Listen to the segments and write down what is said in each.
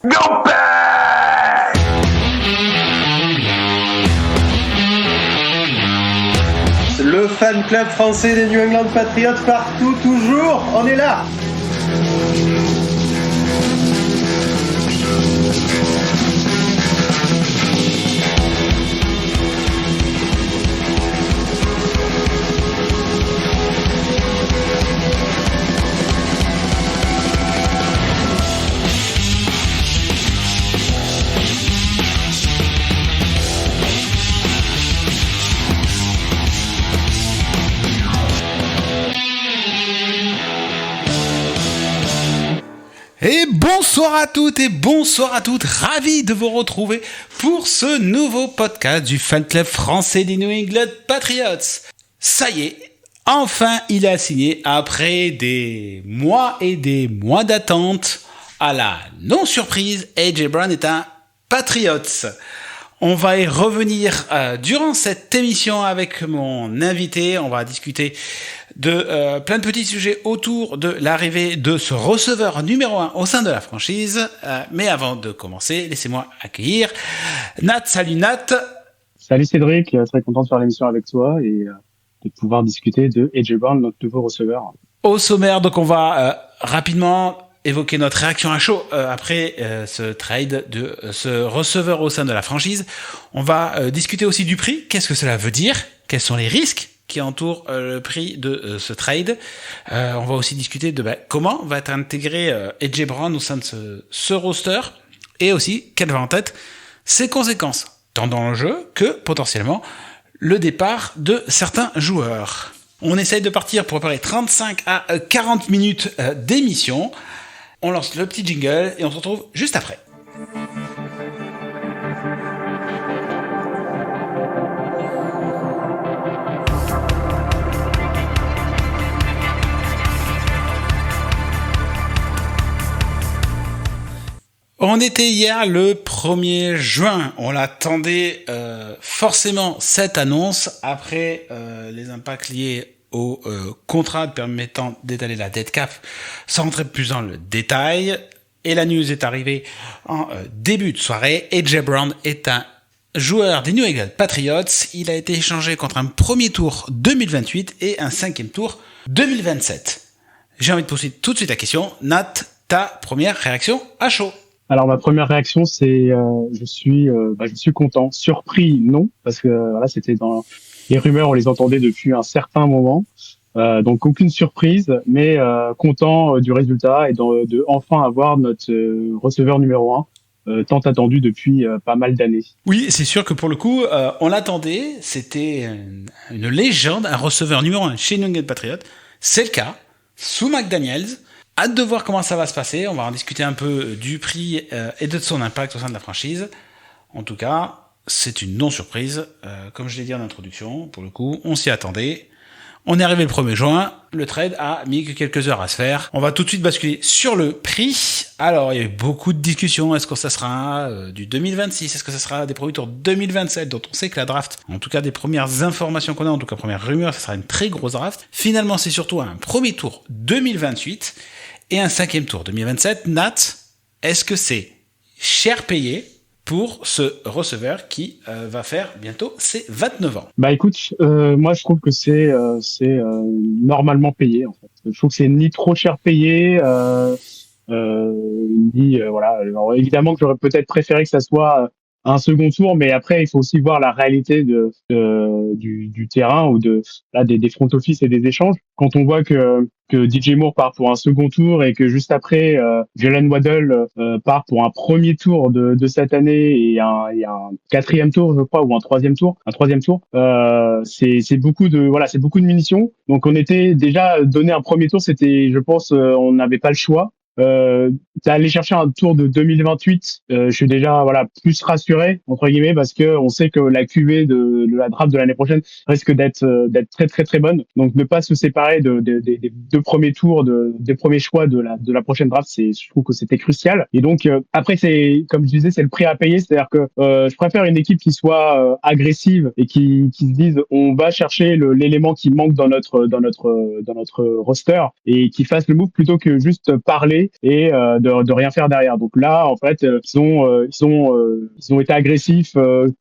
Le fan club français des New England Patriots partout, toujours, on est là. Et bonsoir à toutes et bonsoir à toutes, ravi de vous retrouver pour ce nouveau podcast du fan club français des New England Patriots. Ça y est, enfin il a signé après des mois et des mois d'attente. À la non-surprise, AJ Brown est un Patriots. On va y revenir durant cette émission avec mon invité. On va discuter de plein de petits sujets autour de l'arrivée de ce receveur numéro 1 au sein de la franchise. Mais avant de commencer, laissez-moi accueillir Nat. Salut Nat. Salut Cédric, très content de faire l'émission avec toi et de pouvoir discuter de AJ Brown, notre nouveau receveur. Au sommaire, donc on va rapidement évoquer notre réaction à chaud après ce trade de ce receveur au sein de la franchise. On va discuter aussi du prix. Qu'est-ce que cela veut dire? Quels sont les risques qui entourent le prix de ce trade? On va aussi discuter de comment va être intégré AJ Brown au sein de ce roster et aussi quelles vont être ses conséquences, tant dans le jeu que potentiellement le départ de certains joueurs. On essaye de partir pour préparer 35 à 40 minutes d'émission. On lance le petit jingle et on se retrouve juste après. On était hier le 1er juin. On l'attendait forcément cette annonce après les impacts liés au contrat permettant d'étaler la dead cap, sans rentrer plus dans le détail. Et la news est arrivée en début de soirée. AJ Brown est un joueur des New England Patriots. Il a été échangé contre un premier tour 2028 et un 5e tour 2027. J'ai envie de poser tout de suite la question. Nat, ta première réaction à chaud? Alors ma première réaction c'est je suis content, surpris non, parce que voilà, c'était dans les rumeurs, on les entendait depuis un certain moment, donc aucune surprise, mais content du résultat et de enfin avoir notre receveur numéro 1 tant attendu depuis pas mal d'années. Oui, c'est sûr que pour le coup, on l'attendait, c'était une légende, un receveur numéro 1 chez New England Patriots. C'est le cas, sous McDaniels. Hâte de voir comment ça va se passer. On va en discuter un peu du prix et de son impact au sein de la franchise. En tout cas, c'est une non-surprise. Comme je l'ai dit en introduction, pour le coup, on s'y attendait. On est arrivé le 1er juin. Le trade a mis que quelques heures à se faire. On va tout de suite basculer sur le prix. Alors, il y a eu beaucoup de discussions. Est-ce que ça sera du 2026? Est-ce que ça sera des premiers tours 2027, dont on sait que la draft, en tout cas des premières informations qu'on a, en tout cas premières rumeurs, ça sera une très grosse draft. Finalement, c'est surtout un premier tour 2028 et un 5e tour 2027. Nat, est-ce que c'est cher payé pour ce receveur qui va faire bientôt ses 29 ans? Bah écoute, moi je trouve que c'est normalement payé en fait. Je trouve que c'est ni trop cher payé, ni voilà. Alors, évidemment que j'aurais peut-être préféré que ça soit un second tour, mais après il faut aussi voir la réalité du terrain ou des front office et des échanges. Quand on voit que DJ Moore part pour un second tour et que juste après Jalen Waddle part pour un premier tour de cette année et un 4e tour je crois ou un troisième tour, c'est beaucoup de munitions. Donc on était déjà donné un premier tour, c'était je pense on n'avait pas le choix. Aller chercher un tour de 2028, je suis déjà plus rassuré entre guillemets parce que on sait que la QV de la draft de l'année prochaine risque d'être très très très bonne. Donc ne pas se séparer des deux premiers tours, des premiers choix de la prochaine draft, je trouve que c'était crucial. Et donc après c'est comme je disais, c'est le prix à payer, c'est-à-dire que je préfère une équipe qui soit agressive et qui se dise on va chercher l'élément qui manque dans notre roster et qui fasse le move plutôt que juste parler lancer et de rien faire derrière. Donc là, en fait, ils ont été agressifs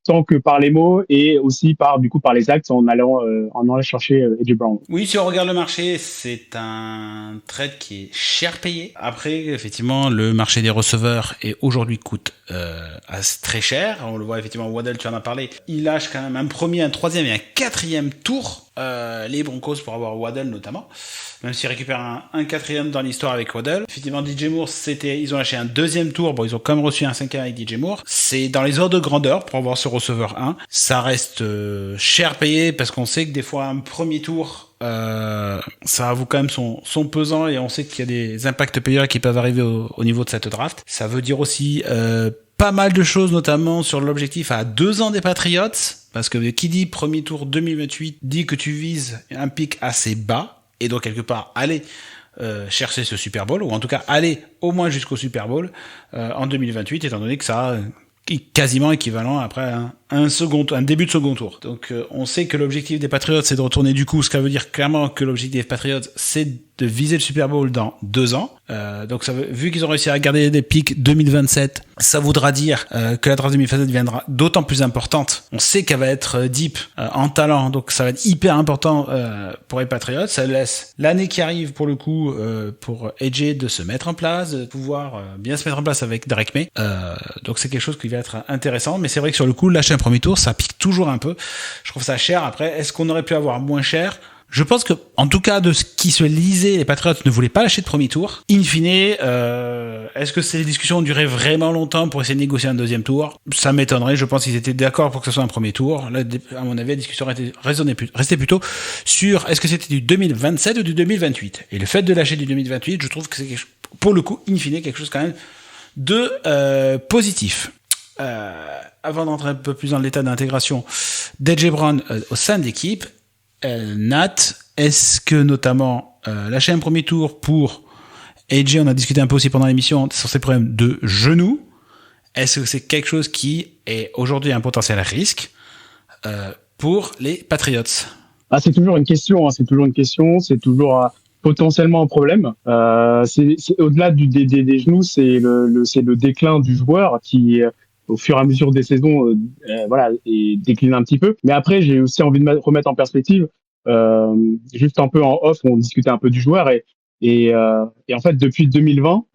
tant que par les mots et aussi par les actes en allant chercher AJ Brown. Oui, si on regarde le marché, c'est un trade qui est cher payé. Après, effectivement, le marché des receveurs aujourd'hui coûte très cher. On le voit effectivement, Waddle, tu en as parlé. Il lâche quand même un premier, un troisième et un quatrième tour. Les Broncos pour avoir Waddle notamment, même s'ils récupèrent un quatrième dans l'histoire avec Waddle. Effectivement, DJ Moore, ils ont lâché un deuxième tour, bon, ils ont quand même reçu un cinquième avec DJ Moore. C'est dans les ordres de grandeur pour avoir ce receveur 1. Ça reste cher payé parce qu'on sait que des fois un premier tour, ça avoue quand même son pesant et on sait qu'il y a des impacts payeurs qui peuvent arriver au niveau de cette draft. Ça veut dire aussi pas mal de choses, notamment sur l'objectif à 2 ans des Patriots, parce que qui dit premier tour 2028 dit que tu vises un pic assez bas, et donc quelque part aller chercher ce Super Bowl, ou en tout cas aller au moins jusqu'au Super Bowl en 2028, étant donné que ça quasiment équivalent après un début de second tour. Donc on sait que l'objectif des Patriots c'est de retourner du coup, ce qui veut dire clairement que l'objectif des Patriots c'est de viser le Super Bowl dans 2 ans. Donc vu qu'ils ont réussi à garder des pics 2027, ça voudra dire que la draft 2027 deviendra d'autant plus importante. On sait qu'elle va être deep en talent, donc ça va être hyper important pour les Patriots. Ça laisse l'année qui arrive pour le coup pour AJ de se mettre en place, de pouvoir bien se mettre en place avec Drake May. Donc c'est quelque chose qui va être intéressant, mais c'est vrai que sur le coup, lâcher un premier tour, ça pique toujours un peu. Je trouve ça cher. Après, est-ce qu'on aurait pu avoir moins cher ? Je pense que, en tout cas, de ce qui se lisait, les Patriots ne voulaient pas lâcher de premier tour. In fine, est-ce que ces discussions ont duré vraiment longtemps pour essayer de négocier un deuxième tour ? Ça m'étonnerait. Je pense qu'ils étaient d'accord pour que ce soit un premier tour. Là, à mon avis, la discussion restait plutôt sur est-ce que c'était du 2027 ou du 2028. Et le fait de lâcher du 2028, je trouve que c'est pour le coup, in fine, quelque chose quand même de positif. Avant d'entrer un peu plus dans l'état d'intégration d'AJ Brown au sein de l'équipe, Nat, est-ce que notamment lâcher un premier tour pour AJ, on a discuté un peu aussi pendant l'émission sur ses problèmes de genoux, est-ce que c'est quelque chose qui est aujourd'hui un potentiel risque pour les Patriots ? C'est toujours une question, c'est toujours potentiellement un problème. C'est au-delà des genoux, c'est le déclin du joueur qui au fur et à mesure des saisons, et décline un petit peu. Mais après, j'ai aussi envie de remettre en perspective, juste un peu en off, on discutait un peu du joueur et en fait, depuis 2020,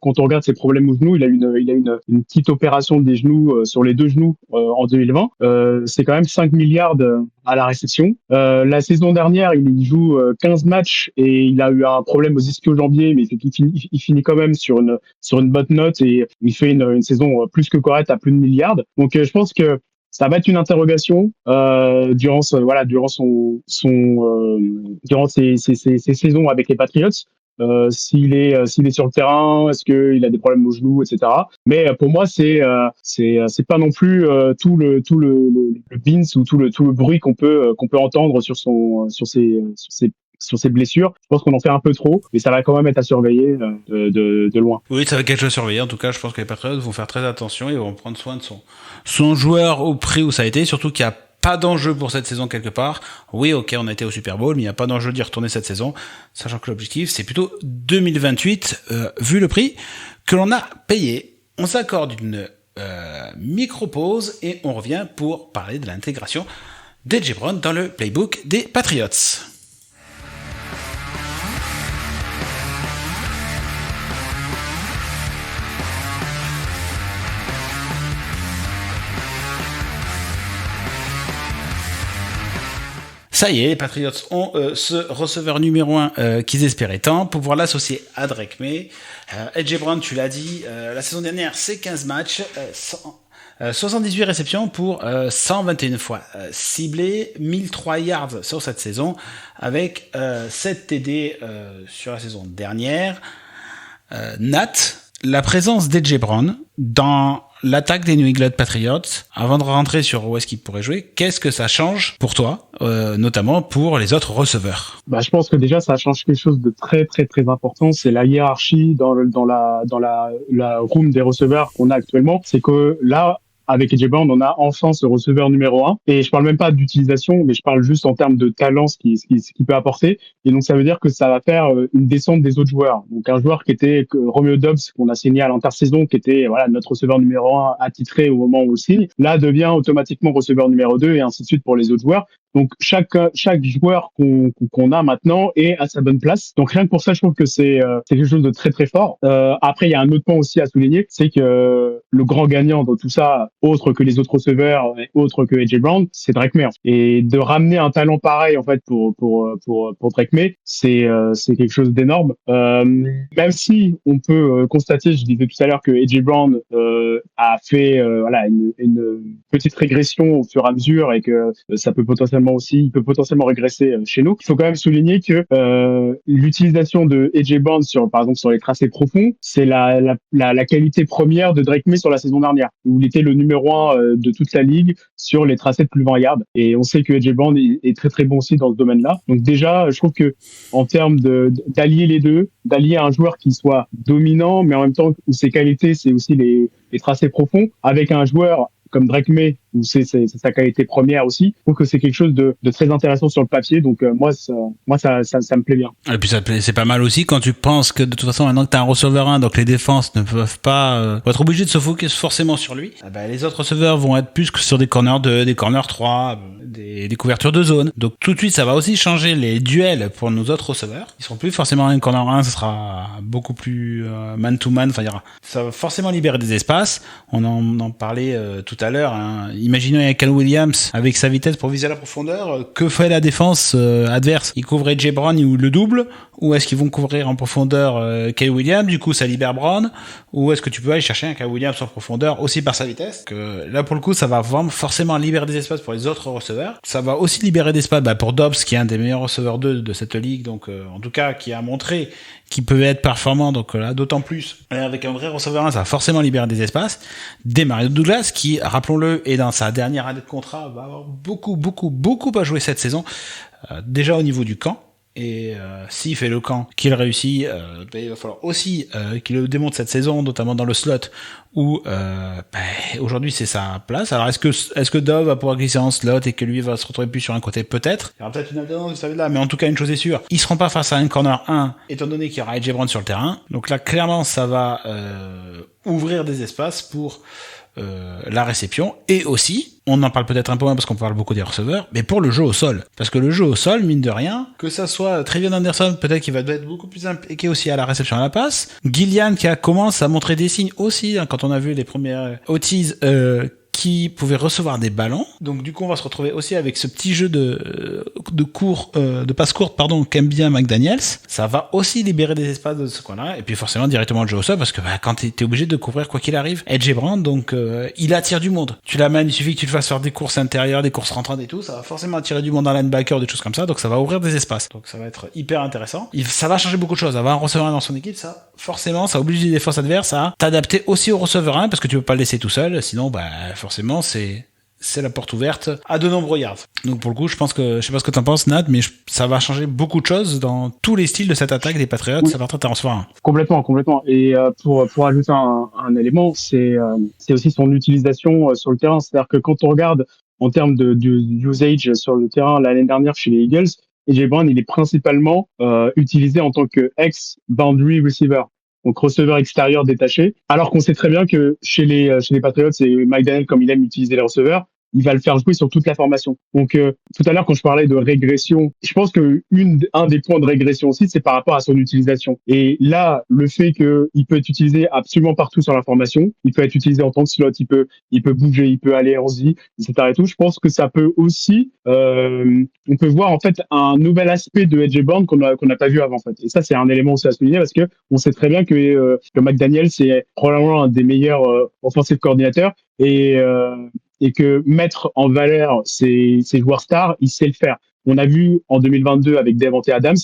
quand on regarde ses problèmes aux genoux, il a une petite opération des genoux sur les 2 genoux en 2020. C'est quand même 5 milliards à la réception. La saison dernière, il joue 15 matchs et il a eu un problème aux ischio-jambiers, mais il finit quand même sur une bonne note et il fait une saison plus que correcte à plus de milliards. Donc je pense que ça va être une interrogation durant ses saisons avec les Patriots. S'il est sur le terrain, est-ce qu'il a des problèmes aux genoux, etc. Mais pour moi, c'est pas non plus tout le beans ou tout le bruit qu'on peut entendre sur ses blessures. Je pense qu'on en fait un peu trop, mais ça va quand même être à surveiller de loin. Oui, ça va être quelque chose à surveiller. En tout cas, je pense que les Patriots vont faire très attention et vont prendre soin de son joueur au prix où ça a été, surtout qu'il y a pas d'enjeu pour cette saison quelque part. Oui, ok, on a été au Super Bowl, mais il n'y a pas d'enjeu d'y retourner cette saison, sachant que l'objectif, c'est plutôt 2028, vu le prix que l'on a payé. On s'accorde une micro-pause et on revient pour parler de l'intégration d'AJ Brown dans le playbook des Patriots. Ça y est, les Patriots ont ce receveur numéro 1 qu'ils espéraient tant pour pouvoir l'associer à Drake May. AJ Brown, tu l'as dit, la saison dernière, c'est 15 matchs, 78 réceptions pour 121 fois ciblées, 1003 yards sur cette saison, avec 7 TD sur la saison dernière. Nat, la présence d'AJ Brown dans l'attaque des New England Patriots, avant de rentrer sur où est-ce qu'il pourrait jouer, qu'est-ce que ça change pour toi, notamment pour les autres receveurs ? Je pense que déjà ça change quelque chose de très très très important, c'est la hiérarchie dans la room des receveurs qu'on a actuellement. C'est que là, avec AJ Brown, on a enfin ce receveur numéro 1. Et je parle même pas d'utilisation, mais je parle juste en termes de talent, ce qu'il peut apporter. Et donc, ça veut dire que ça va faire une descente des autres joueurs. Donc, un joueur qui était Romeo Dobbs, qu'on a signé à l'intersaison, qui était voilà notre receveur numéro 1 attitré au moment où on le signe, là devient automatiquement receveur numéro 2 et ainsi de suite pour les autres joueurs. Donc chaque joueur qu'on a maintenant est à sa bonne place. Donc rien que pour ça, je trouve que c'est quelque chose de très très fort. Après, il y a un autre point aussi à souligner, c'est que le grand gagnant dans tout ça, autre que les autres receveurs, autre que AJ Brown, c'est Drake May. Et de ramener un talent pareil en fait pour Drake May, c'est quelque chose d'énorme. Même si on peut constater, je disais tout à l'heure que AJ Brown a fait voilà une petite régression au fur et à mesure et que ça peut il peut potentiellement régresser chez nous. Il faut quand même souligner que l'utilisation de AJ Brown par exemple sur les tracés profonds, c'est la qualité première de Drake May sur la saison dernière, où il était le numéro 1 de toute la ligue sur les tracés de plus de 20 yards. Et on sait que AJ Brown est très très bon aussi dans ce domaine-là. Donc déjà, je trouve que en termes d'allier les deux, d'allier un joueur qui soit dominant, mais en même temps où ses qualités, c'est aussi les tracés profonds, avec un joueur comme Drake May, où c'est sa qualité première aussi. Je trouve que c'est quelque chose de très intéressant sur le papier. Donc moi ça me plaît bien. Et puis c'est pas mal aussi quand tu penses que de toute façon maintenant que t'as un receveur 1, donc les défenses ne peuvent pas être obligées de se focus forcément sur lui. Les autres receveurs vont être plus que sur des corners 2, des corners 3, des couvertures de zone. Donc tout de suite ça va aussi changer les duels pour nos autres receveurs. Ils seront plus forcément un corner 1, ça sera beaucoup plus man to man. Enfin ça va forcément libérer des espaces. On en parlait tout à l'heure. Hein. Imaginons il y a Cal Williams avec sa vitesse pour viser la profondeur. Que fait la défense adverse? Ils couvrent AJ Brown ou le double, ou est-ce qu'ils vont couvrir en profondeur Cal Williams? Du coup, ça libère Brown. Ou est-ce que tu peux aller chercher un Cal Williams en profondeur aussi par sa vitesse? Là, pour le coup, ça va vraiment forcément libérer des espaces pour les autres receveurs. Ça va aussi libérer des espaces pour Dobbs, qui est un des meilleurs receveurs 2 de cette ligue. Donc, en tout cas, qui a montré qu'il peut être performant. Donc là, d'autant plus avec un vrai receveur 1, ça va forcément libérer des espaces. Des Mario Douglas, qui, rappelons-le, est dans sa dernière année de contrat, va avoir beaucoup à jouer cette saison. Déjà au niveau du camp. Et s'il fait le camp, qu'il réussit, il va falloir aussi qu'il le démontre cette saison, notamment dans le slot, où aujourd'hui c'est sa place. Alors est-ce que Dove va pouvoir glisser en slot et que lui va se retrouver plus sur un côté? Peut-être. Il y aura peut-être une alternance, vous savez là, mais en tout cas une chose est sûre, ils seront pas face à un corner 1, étant donné qu'il y aura AJ Brown sur le terrain. Donc là clairement ça va ouvrir des espaces pour la réception, et aussi, on en parle peut-être un peu moins parce qu'on parle beaucoup des receveurs, mais pour le jeu au sol. Parce que le jeu au sol, mine de rien, que ça soit Trevion Anderson, peut-être qu'il va être beaucoup plus impliqué aussi à la réception à la passe. Gillian qui commence à montrer des signes aussi, hein, quand on a vu les premières OTs, qui pouvait recevoir des ballons. Donc du coup, on va se retrouver aussi avec ce petit jeu de passe courte, qu'aime bien McDaniels. Ça va aussi libérer des espaces de ce coin-là. Et puis forcément, directement le jeu au sol, parce que quand t'es obligé de couvrir quoi qu'il arrive, AJ Brown, donc il attire du monde. Tu l'amènes, il suffit que tu le fasses faire des courses intérieures, des courses rentrantes et tout, ça va forcément attirer du monde dans linebacker, des choses comme ça, donc ça va ouvrir des espaces. Donc ça va être hyper intéressant. Ça va changer beaucoup de choses. Avoir un receveur dans son équipe, ça, forcément, ça oblige les défenses adverses à t'adapter aussi au receveur 1, parce que tu peux pas le laisser tout seul, sinon, forcément, c'est la porte ouverte à de nombreux yards. Donc pour le coup, je sais pas ce que t'en penses, Nat, mais ça va changer beaucoup de choses dans tous les styles de cette attaque des Patriots. Oui. Ça va être un recevoir. Complètement. Et pour ajouter un élément, c'est aussi son utilisation sur le terrain. C'est-à-dire que quand on regarde en termes de usage sur le terrain l'année dernière chez les Eagles, AJ Brown, il est principalement utilisé en tant que ex-boundary receiver. Donc receveur extérieur détaché, alors qu'on sait très bien que chez les Patriots, c'est McDaniel, comme il aime utiliser les receveurs, il va le faire jouer sur toute la formation. Donc tout à l'heure quand je parlais de régression, je pense que un des points de régression aussi, c'est par rapport à son utilisation. Et là, le fait qu'il peut être utilisé absolument partout sur la formation, il peut être utilisé en tant que slot, il peut bouger, il peut aller en Z, etc. et tout. Je pense que ça peut aussi, on peut voir en fait un nouvel aspect de AJ Brown qu'on n'a pas vu avant en fait. Et ça c'est un élément aussi à souligner parce que on sait très bien que McDaniel c'est probablement un des meilleurs offensive coordinateurs et que mettre en valeur ces joueurs stars, il sait le faire. On a vu en 2022 avec Davante Adams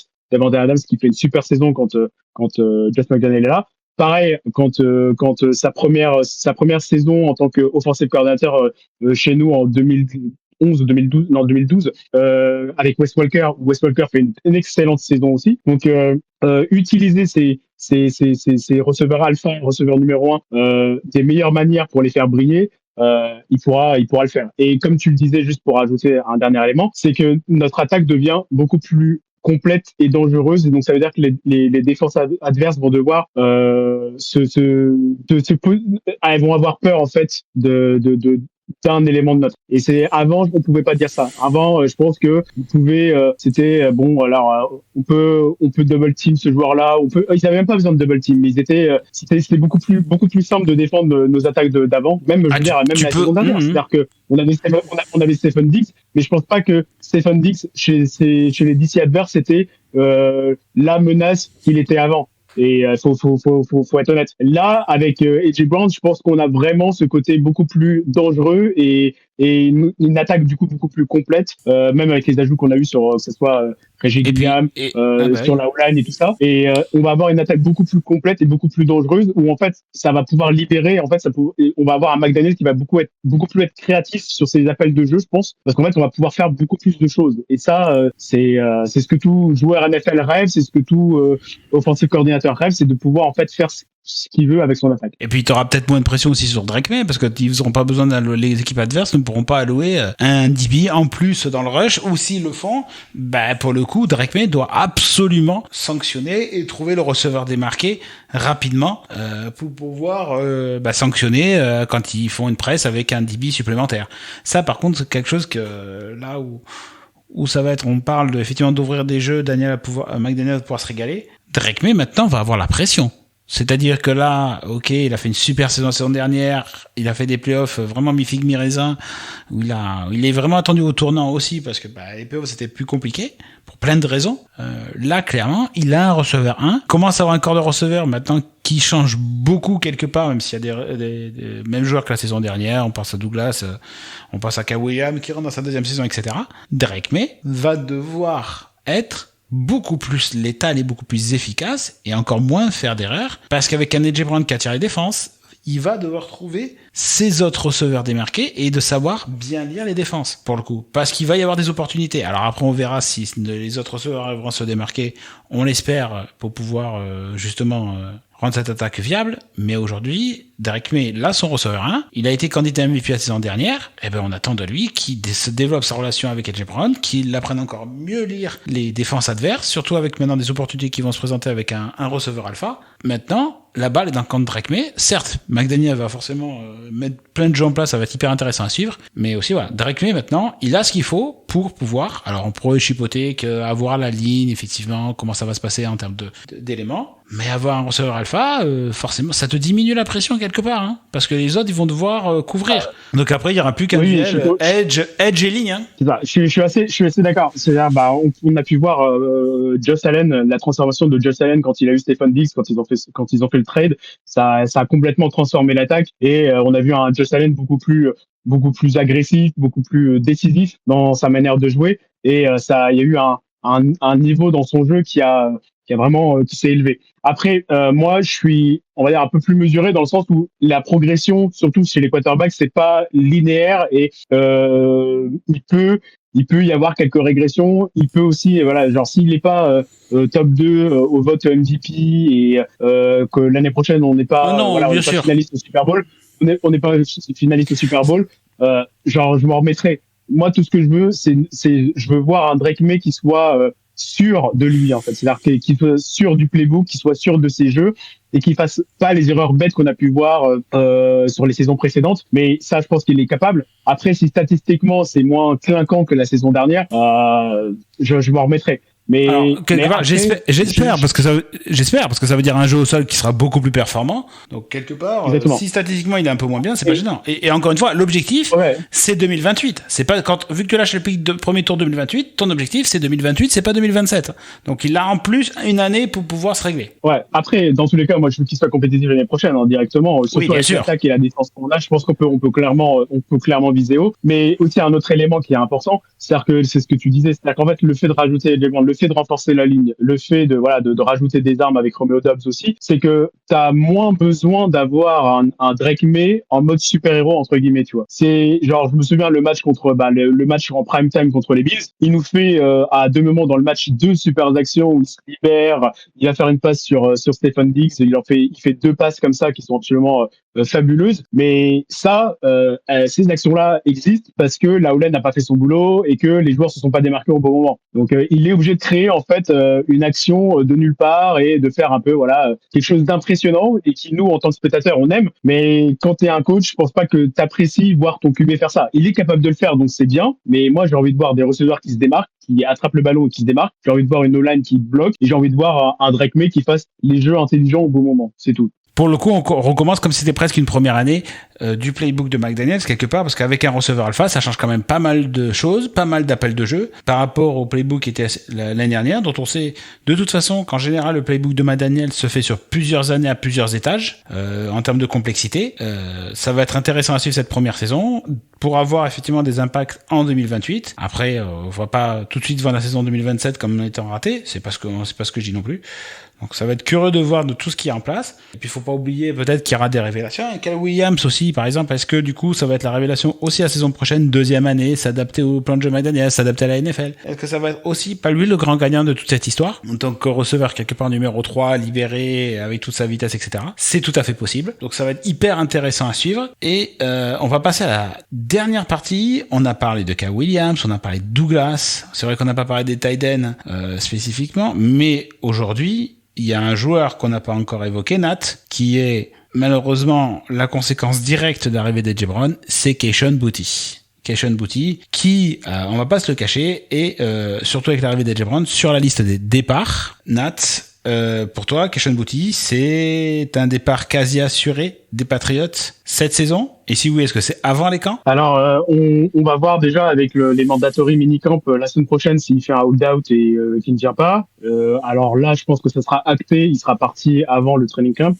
qui fait une super saison quand Josh McDaniel est là. Pareil, quand sa première saison en tant qu'offensive coordinateur chez nous en 2011 ou 2012 avec Wes Welker, où Wes Welker fait une excellente saison aussi. Donc utiliser ces receveurs alpha, receveurs numéro 1 des meilleures manières pour les faire briller, il pourra le faire. Et comme tu le disais, juste pour ajouter un dernier élément, c'est que notre attaque devient beaucoup plus complète et dangereuse, et donc ça veut dire que les défenses adverses vont devoir elles vont avoir peur en fait d'un élément de notre. Et c'est avant, on pouvait pas dire ça. Avant, je pense que vous pouvez, c'était bon. Alors, on peut double team ce joueur-là. Ils avaient même pas besoin de double team. Mais c'était beaucoup plus simple de défendre nos attaques d'avant. Même, je veux dire, même la saison dernière. C'est-à-dire que on avait Stephen Diggs, mais je pense pas que Stephen Diggs chez les DC adverses c'était la menace qu'il était avant. Et faut être honnête. Là, avec AJ Brown, je pense qu'on a vraiment ce côté beaucoup plus dangereux et une attaque du coup beaucoup plus complète, même avec les ajouts qu'on a eu sur que ce soit Reggie Gilliam, sur la O-line et tout ça. Et on va avoir une attaque beaucoup plus complète et beaucoup plus dangereuse où en fait ça va pouvoir libérer. En fait, on va avoir un McDaniel qui va beaucoup plus être créatif sur ses appels de jeu, je pense, parce qu'en fait on va pouvoir faire beaucoup plus de choses. Et ça, c'est ce que tout joueur NFL rêve, c'est ce que tout offensive coordinateur rêve, c'est de pouvoir en fait faire ce qu'il veut avec son attaque. Et puis tu auras peut-être moins de pression aussi sur Drake May, parce que ils n'auront pas besoin les équipes adverses ne pourront pas allouer un DB en plus dans le rush, ou s'ils le font, pour le coup Drake May doit absolument sanctionner et trouver le receveur démarqué rapidement pour pouvoir sanctionner quand ils font une presse avec un DB supplémentaire. Ça par contre c'est quelque chose que là où ça va être, on parle effectivement d'ouvrir des jeux, McDaniel va pouvoir se régaler. Drake May maintenant va avoir la pression. C'est-à-dire que là, ok, il a fait une super saison dernière, il a fait des playoffs vraiment mi-figue mi-raisin, où il est vraiment attendu au tournant aussi, parce que les playoffs c'était plus compliqué, pour plein de raisons. Là, clairement, il a un receveur 1, commence à avoir un corps de receveur maintenant qui change beaucoup quelque part, même s'il y a des mêmes joueurs que la saison dernière, on pense à Douglas, on pense à Kyle Williams qui rentre dans sa deuxième saison, etc. Drake May va devoir être beaucoup plus létal et beaucoup plus efficace et encore moins faire d'erreurs, parce qu'avec un AJ Brown qui attire les défenses, il va devoir trouver ses autres receveurs démarqués et de savoir bien lire les défenses pour le coup, parce qu'il va y avoir des opportunités. Alors après on verra si les autres receveurs vont se démarquer, on l'espère, pour pouvoir justement rendre cette attaque viable. Mais aujourd'hui, Drake May, là, son receveur 1, il a été candidat MVP la saison dernière. On attend de lui qu'il se développe sa relation avec AJ Brown, qu'il apprenne encore mieux lire les défenses adverses, surtout avec maintenant des opportunités qui vont se présenter avec un receveur alpha. Maintenant, la balle est dans le camp de Drake May. Certes, McDaniel va forcément mettre plein de jeux en place, ça va être hyper intéressant à suivre. Mais aussi, voilà, Drake May, maintenant, il a ce qu'il faut pour pouvoir, alors on pourrait chipoter qu'avoir la ligne, effectivement, comment ça va se passer en termes d'éléments, mais avoir un receveur alpha, forcément, ça te diminue la pression quelque part, hein, parce que les autres, ils vont devoir couvrir. Donc après, il y aura plus qu'un duel edge et ligne. Hein. C'est ça. Je suis assez d'accord. C'est-à-dire, on a pu voir Josh Allen, la transformation de Josh Allen quand il a eu Stephen Diggs, quand ils ont fait le trade, ça a complètement transformé l'attaque, et on a vu un Josh Allen beaucoup plus agressif, beaucoup plus décisif dans sa manière de jouer, et il y a eu un niveau dans son jeu qui s'est élevé. Après, moi, je suis, on va dire, un peu plus mesuré dans le sens où la progression, surtout chez les quarterbacks, c'est pas linéaire, et il peut y avoir quelques régressions. Il peut aussi, voilà, genre s'il n'est pas top 2 au vote MVP, et que l'année prochaine on n'est pas, finaliste au Super Bowl, on n'est pas finaliste au Super Bowl, genre je m'en remettrai. Moi, tout ce que je veux, je veux voir un Drake May qui soit sûr de lui, en fait. C'est-à-dire qu'il soit sûr du playbook, qu'il soit sûr de ses jeux, et qu'il fasse pas les erreurs bêtes qu'on a pu voir sur les saisons précédentes. Mais ça, je pense qu'il est capable. Après, si statistiquement c'est moins clinquant que la saison dernière, je m'en remettrai. Mais, j'espère parce que ça veut dire un jeu au sol qui sera beaucoup plus performant. Donc quelque part, si statistiquement il est un peu moins bien, c'est pas gênant. Et encore une fois, l'objectif c'est 2028. C'est pas vu que tu lâches le pic de premier tour 2028, ton objectif c'est 2028, c'est pas 2027. Donc il a en plus une année pour pouvoir se régler. Ouais. Après, dans tous les cas, moi je veux qu'il soit compétitif l'année prochaine, directement. Surtout avec l'attaque et la défense qu'on a, je pense qu'on peut clairement viser haut. Mais aussi un autre élément qui est important, c'est-à-dire que c'est ce que tu disais, c'est-à-dire qu'en fait le fait de rajouter le fait de renforcer la ligne, le fait de rajouter des armes avec Romeo Dobbs aussi, c'est que t'as moins besoin d'avoir un Drake May en mode super-héros entre guillemets, tu vois. C'est genre, je me souviens le match le match en prime time contre les Bills, il nous fait à deux moments dans le match deux super actions où il se libère, il va faire une passe sur Stephen Diggs, il fait deux passes comme ça qui sont absolument fabuleuses. Mais ça, ces actions-là existent parce que la O-line n'a pas fait son boulot et que les joueurs se sont pas démarqués au bon moment. Donc il est obligé de créer en fait une action de nulle part et de faire un peu quelque chose d'impressionnant et qui nous en tant que spectateurs on aime. Mais quand t'es un coach, je pense pas que t'apprécies voir ton QB faire ça. Il est capable de le faire donc c'est bien. Mais moi j'ai envie de voir des receveurs qui se démarquent, qui attrapent le ballon et qui se démarquent. J'ai envie de voir une O-line qui bloque et j'ai envie de voir un Drake May qui fasse les jeux intelligents au bon moment. C'est tout. Pour le coup, on recommence comme si c'était presque une première année du playbook de McDaniels quelque part, parce qu'avec un receveur alpha, ça change quand même pas mal de choses, pas mal d'appels de jeu par rapport au playbook qui était l'année dernière, dont on sait de toute façon qu'en général le playbook de McDaniels se fait sur plusieurs années à plusieurs étages en termes de complexité. Ça va être intéressant à suivre cette première saison pour avoir effectivement des impacts en 2028. Après, on va pas tout de suite voir la saison 2027 comme étant ratée, c'est pas ce que je dis non plus. Donc ça va être curieux de voir de tout ce qui est en place. Et puis il faut pas oublier peut-être qu'il y aura des révélations. Et Caleb Williams aussi, par exemple, est-ce que du coup ça va être la révélation aussi la saison prochaine, deuxième année, s'adapter au plan de jeu McDaniels, s'adapter à la NFL. Est-ce que ça va être aussi pas lui le grand gagnant de toute cette histoire en tant que receveur quelque part numéro 3, libéré avec toute sa vitesse, etc. C'est tout à fait possible. Donc ça va être hyper intéressant à suivre. Et on va passer à la dernière partie. On a parlé de Caleb Williams, on a parlé de Douglas. C'est vrai qu'on n'a pas parlé des tight ends spécifiquement, mais aujourd'hui il y a un joueur qu'on n'a pas encore évoqué, Nat, qui est malheureusement la conséquence directe de l'arrivée d'A.J. Brown, c'est Kayshon Boutte. Kayshon Boutte, qui, on va pas se le cacher, est surtout avec l'arrivée d'A.J. Brown sur la liste des départs. Nat, pour toi, Kayshon Boutte, c'est un départ quasi assuré des Patriots cette saison? Et si oui, est-ce que c'est avant les camps? Alors, on va voir déjà avec les mandatory minicamp la semaine prochaine s'il fait un hold-out et qu'il ne vient pas. Alors là, je pense que ça sera acté, il sera parti avant le training camp.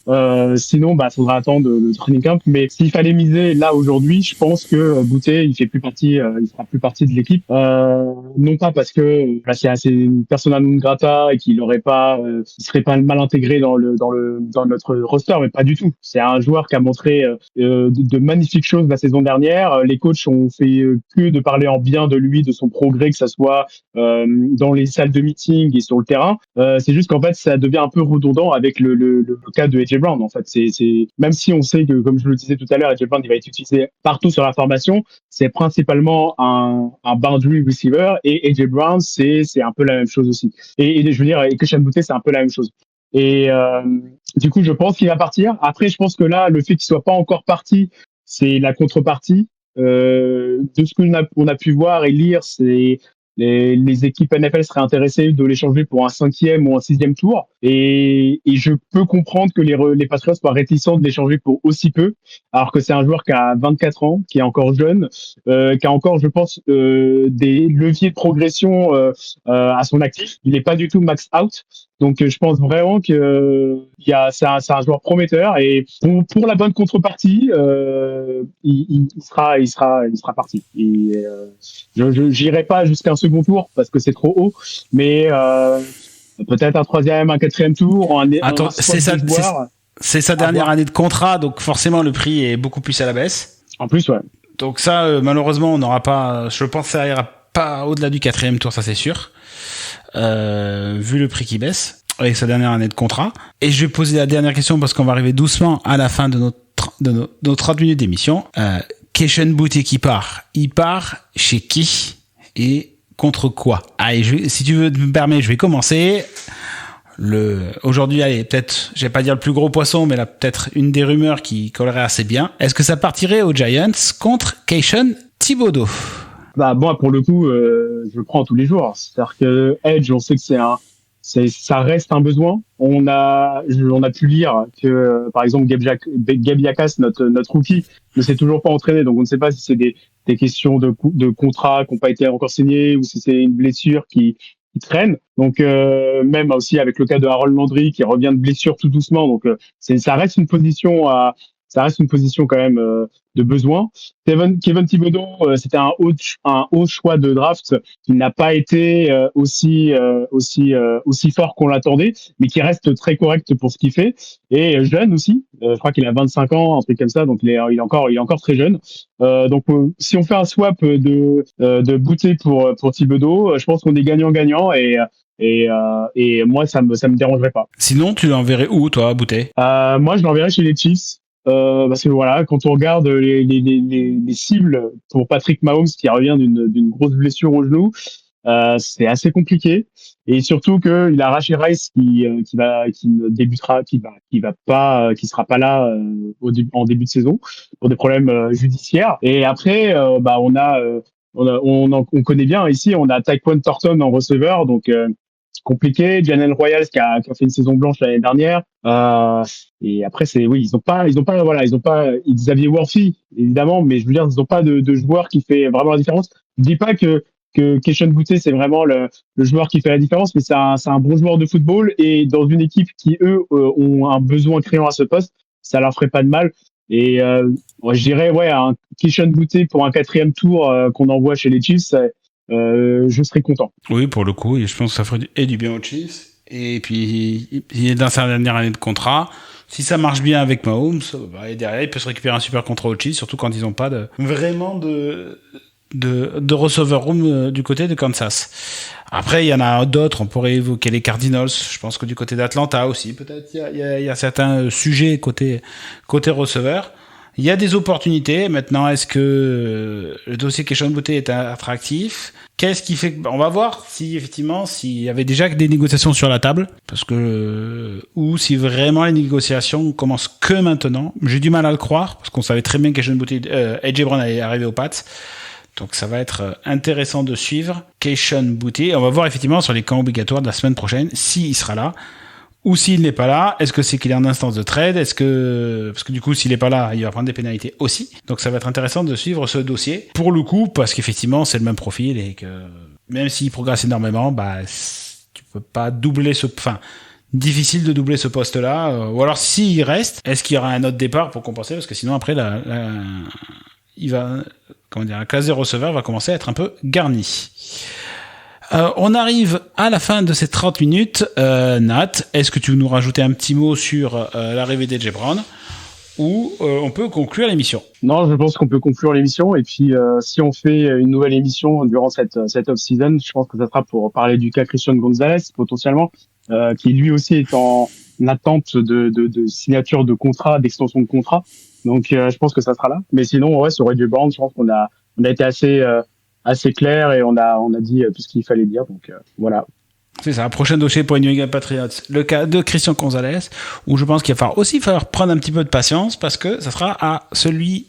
Sinon, faudra attendre le training camp. Mais s'il fallait miser là aujourd'hui, je pense que Boutte, il sera plus partie de l'équipe. Non pas parce que c'est une persona non grata et qu'il serait pas mal intégré dans notre roster, mais pas du tout. C'est un joueur qui a montré de magnifiques choses la saison dernière. Les coachs ont fait que de parler en bien de lui, de son progrès, que ça soit dans les salles de meeting et sur le terrain. C'est juste qu'en fait, ça devient un peu redondant avec le cas de A.J. Brown. En fait, c'est même si on sait que, comme je le disais tout à l'heure, A.J. Brown il va être utilisé partout sur la formation, c'est principalement un boundary receiver et A.J. Brown c'est un peu la même chose aussi. Et je veux dire, et Kayshon Boutte c'est un peu la même chose. Et du coup, je pense qu'il va partir. Après, je pense que là, le fait qu'il soit pas encore parti, c'est la contrepartie. De ce qu'on a pu voir et lire, c'est les équipes NFL seraient intéressées de l'échanger pour un 5e ou un 6e tour. Et je peux comprendre que les Patriots soient réticents de l'échanger pour aussi peu, alors que c'est un joueur qui a 24 ans, qui est encore jeune, qui a encore, je pense, des leviers de progression à son actif. Il n'est pas du tout max out. Donc, je pense vraiment que c'est un joueur prometteur et pour la bonne contrepartie, il sera parti. Et je j'irai pas jusqu'à un second tour parce que c'est trop haut, mais peut-être un 3e, un 4e tour. Attends, c'est sa dernière année de contrat, donc forcément le prix est beaucoup plus à la baisse. En plus, ouais. Donc ça, malheureusement, on n'aura pas. Je pense que ça ira pas au-delà du 4e tour, ça c'est sûr. Vu le prix qui baisse avec sa dernière année de contrat. Et je vais poser la dernière question parce qu'on va arriver doucement à la fin de nos 30 minutes d'émission. Kayshon Boutte qui part. Il part chez qui et contre quoi? Allez, si tu veux me permettre, je vais commencer. Aujourd'hui, allez, peut-être, je vais pas dire le plus gros poisson, mais là, peut-être une des rumeurs qui collerait assez bien. Est-ce que ça partirait aux Giants contre Kayshon Thibodeaux? Moi, pour le coup, je le prends tous les jours. C'est-à-dire que Edge, on sait que ça reste un besoin. On a pu lire que, par exemple, Gabe Yakas, notre rookie, ne s'est toujours pas entraîné. Donc, on ne sait pas si c'est des questions de contrat qui n'ont pas été encore signés ou si c'est une blessure qui traîne. Donc, même aussi avec le cas de Harold Landry qui revient de blessure tout doucement. Donc, ça reste une position à ça reste une position quand même de besoin. Kevin Thibodeau, c'était un haut choix de draft qui n'a pas été aussi fort qu'on l'attendait, mais qui reste très correct pour ce qu'il fait et jeune aussi. Je crois qu'il a 25 ans, un truc comme ça, donc il est encore très jeune. Donc si on fait un swap de Boutte pour Thibodeau, je pense qu'on est gagnant-gagnant et moi ça me dérangerait pas. Sinon, tu l'enverrais où, toi, Boutte? Moi je l'enverrais chez les Chiefs. Parce que voilà, quand on regarde les cibles pour Patrick Mahomes qui revient d'une grosse blessure au genou, c'est assez compliqué. Et surtout que il a Rashee Rice qui ne débutera, qui sera pas là en début de saison pour des problèmes judiciaires. Et après, on connaît bien ici, on a Tyquan Thornton en receveur, donc compliqué. Jalen Royals qui a fait une saison blanche l'année dernière. Et après ils ont pas Xavier Worthy évidemment, mais je veux dire ils ont pas de joueur qui fait vraiment la différence. Je dis pas que Keishon Boutte c'est vraiment le joueur qui fait la différence, mais c'est un bon joueur de football et dans une équipe qui eux ont un besoin criant à ce poste, ça leur ferait pas de mal. Et je dirais un Keishon Boutte pour un 4e tour qu'on envoie chez les Chiefs. Je serais content. Oui, pour le coup, je pense que ça ferait du bien aux Chiefs. Et puis, il est dans sa dernière année de contrat. Si ça marche bien avec Mahomes, et derrière, il peut se récupérer un super contrat aux Chiefs, surtout quand ils n'ont pas vraiment de receiver room du côté de Kansas. Après, il y en a d'autres. On pourrait évoquer les Cardinals. Je pense que du côté d'Atlanta aussi, peut-être, il y a certains sujets côté receveur. Il y a des opportunités. Maintenant, est-ce que le dossier Keishon Boutte est attractif? Qu'est-ce qui fait que, on va voir si effectivement, s'il y avait déjà des négociations sur la table, parce que, ou si vraiment les négociations commencent que maintenant. J'ai du mal à le croire, parce qu'on savait très bien que Keishon Boutte, AJ Brown allait arriver aux Pats. Donc ça va être intéressant de suivre Keishon Boutte. On va voir effectivement sur les camps obligatoires de la semaine prochaine, s'il sera là. Ou s'il n'est pas là, est-ce que c'est qu'il est en instance de trade? Parce que du coup, s'il n'est pas là, il va prendre des pénalités aussi. Donc ça va être intéressant de suivre ce dossier. Pour le coup, parce qu'effectivement, c'est le même profil et que même s'il progresse énormément, tu peux pas doubler difficile de doubler ce poste-là. Ou alors, s'il reste, est-ce qu'il y aura un autre départ pour compenser? Parce que sinon, après, la classe des receveurs va commencer à être un peu garnie. On arrive à la fin de ces 30 minutes. Nat, est-ce que tu veux nous rajouter un petit mot sur l'arrivée d'AJ Brown ou on peut conclure l'émission? Non, je pense qu'on peut conclure l'émission et puis si on fait une nouvelle émission durant cette off-season, je pense que ça sera pour parler du cas Christian Gonzalez potentiellement, qui lui aussi est en attente de signature de contrat, d'extension de contrat. Donc je pense que ça sera là. Mais sinon, sur AJ Brown, je pense qu'on a été assez clair et on a dit tout ce qu'il fallait dire, donc voilà. C'est ça, prochain dossier pour les New England Patriots, le cas de Christian Gonzalez, où je pense qu'il va falloir prendre un petit peu de patience parce que ça sera à celui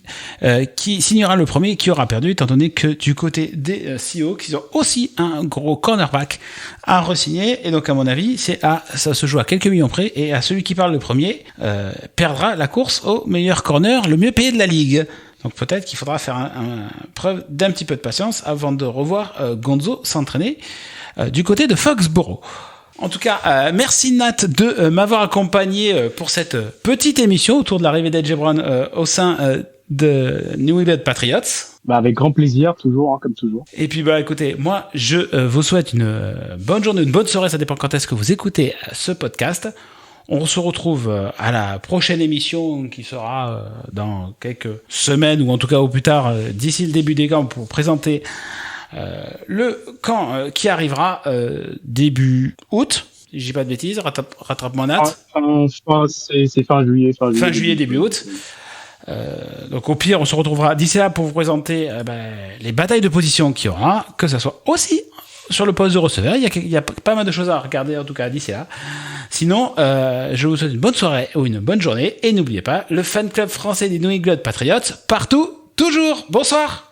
qui signera le premier qui aura perdu, étant donné que du côté des Seahawks, ils ont aussi un gros cornerback à re-signer, et donc à mon avis, ça se joue à quelques millions près, et à celui qui parle le premier perdra la course au meilleur corner, le mieux payé de la ligue. Donc peut-être qu'il faudra faire preuve d'un petit peu de patience avant de revoir Gonzo s'entraîner du côté de Foxborough. En tout cas, merci Nat de m'avoir accompagné pour cette petite émission autour de l'arrivée d'AJ Brown au sein de New England Patriots. Avec grand plaisir, toujours, comme toujours. Et puis écoutez, moi je vous souhaite une bonne journée, une bonne soirée, ça dépend quand est-ce que vous écoutez ce podcast. On se retrouve à la prochaine émission qui sera dans quelques semaines ou en tout cas au plus tard d'ici le début des camps pour présenter le camp qui arrivera début août. Si je dis pas de bêtises, rattrape-moi Nat. C'est fin juillet. Fin juillet, début août. Donc au pire, on se retrouvera d'ici là pour vous présenter les batailles de position qu'il y aura, que ça soit aussi sur le poste de receveur. Il y a pas mal de choses à regarder en tout cas d'ici là. Sinon, je vous souhaite une bonne soirée ou une bonne journée et n'oubliez pas, le fan club français des New England Patriots, partout, toujours. Bonsoir.